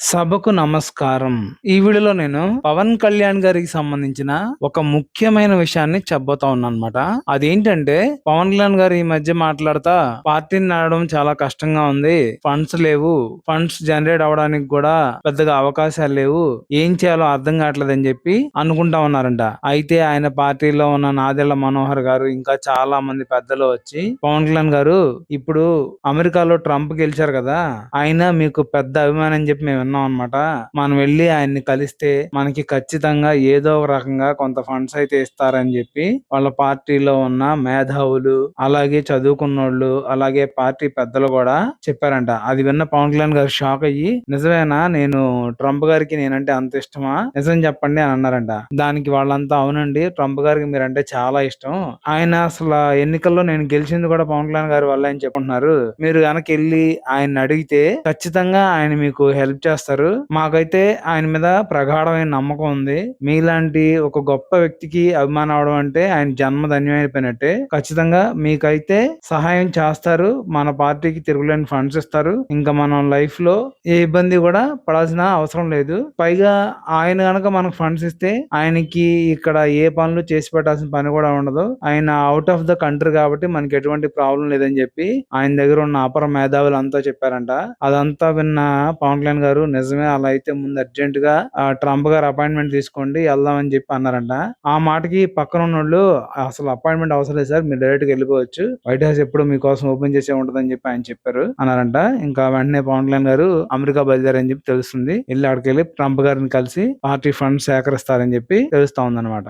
సభకు నమస్కారం. ఈ వీడియోలో నేను పవన్ కళ్యాణ్ గారికి సంబంధించిన ఒక ముఖ్యమైన విషయాన్ని చెప్పబోతా ఉన్నానన్నమాట. అదేంటంటే పవన్ కళ్యాణ్ గారు ఈ మధ్య మాట్లాడుతా పార్టీని నడవడం చాలా కష్టంగా ఉంది. ఫండ్స్ లేవు. ఫండ్స్ జనరేట్ అవ్వడానికి కూడా పెద్దగా అవకాశాలు లేవు. ఏం చేయాలో అర్థం కావట్లేదని చెప్పి అనుకుంటా ఉన్నారంట. అయితే ఆయన పార్టీలో ఉన్న నాదెళ్ల మనోహర్ గారు ఇంకా చాలా మంది పెద్దలు వచ్చి పవన్ కళ్యాణ్ గారు ఇప్పుడు అమెరికాలో ట్రంప్ గెలిచారు కదా, ఆయన మీకు పెద్ద అభిమానం అని చెప్పి మేము విన్నాం అనమాట. మనం వెళ్ళి ఆయన్ని కలిస్తే మనకి ఖచ్చితంగా ఏదో ఒక రకంగా కొంత ఫండ్స్ అయితే ఇస్తారని చెప్పి వాళ్ళ పార్టీలో ఉన్న మేధావులు, అలాగే చదువుకున్నోళ్ళు, అలాగే పార్టీ పెద్దలు కూడా చెప్పారంట. అది విన్న పవన్ కళ్యాణ్ గారు షాక్ అయ్యి, నిజమేనా, నేను ట్రంప్ గారికి నేనంటే అంత ఇష్టమా, నిజం చెప్పండి అని అన్నారంట. దానికి వాళ్ళంతా అవునండి, ట్రంప్ గారికి మీరంటే చాలా ఇష్టం, ఆయన అసలు ఎన్నికల్లో నేను గెలిచింది కూడా పవన్ కళ్యాణ్ గారి వల్ల అని చెప్పుకుంటున్నారు. మీరు గనక వెళ్ళి ఆయన అడిగితే ఖచ్చితంగా ఆయన మీకు హెల్ప్ చేస్తారు. మాకైతే ఆయన మీద ప్రగాఢమైన నమ్మకం ఉంది. మీలాంటి ఒక గొప్ప వ్యక్తికి అభిమానం అవడం అంటే ఆయన జన్మ ధన్యమైపోయినట్టే. ఖచ్చితంగా మీకైతే సహాయం చేస్తారు. మన పార్టీకి తిరుగులేని ఫండ్స్ ఇస్తారు. ఇంకా మనం లైఫ్ లో ఏ ఇబ్బంది కూడా పడాల్సిన అవసరం లేదు. పైగా ఆయన గనక మనకు ఫండ్స్ ఇస్తే ఆయనకి ఇక్కడ ఏ పనులు చేసి పెట్టాల్సిన పని కూడా ఉండదు. ఆయన అవుట్ ఆఫ్ ద కంట్రీ కాబట్టి మనకి ఎటువంటి ప్రాబ్లం లేదని చెప్పి ఆయన దగ్గర ఉన్న అపర మేధావులు అంతా చెప్పారంట. అదంతా విన్న పవన్ కళ్యాణ్ గారు, నిజమే, అలా అయితే ముందు అర్జెంట్ గా ట్రంప్ గారు అపాయింట్మెంట్ తీసుకోండి, వెళ్దాం అని చెప్పి అన్నారంట. ఆ మాటకి పక్కన ఉన్నోళ్ళు, అసలు అపాయింట్మెంట్ అవసరం లేదు సార్, మీరు డైరెక్ట్ గా వెళ్ళిపోవచ్చు, వైట్ హౌస్ ఎప్పుడు మీకోసం ఓపెన్ చేసే ఉంటదని చెప్పి ఆయన చెప్పారు అన్నారంట. ఇంకా వెంటనే పవన్ కళ్యాణ్ గారు అమెరికా బయలుదేరని చెప్పి తెలుస్తుంది. వెళ్ళి అక్కడికి వెళ్ళి ట్రంప్ గారిని కలిసి పార్టీ ఫండ్ సేకరిస్తారని చెప్పి తెలుస్తా ఉందన్నమాట.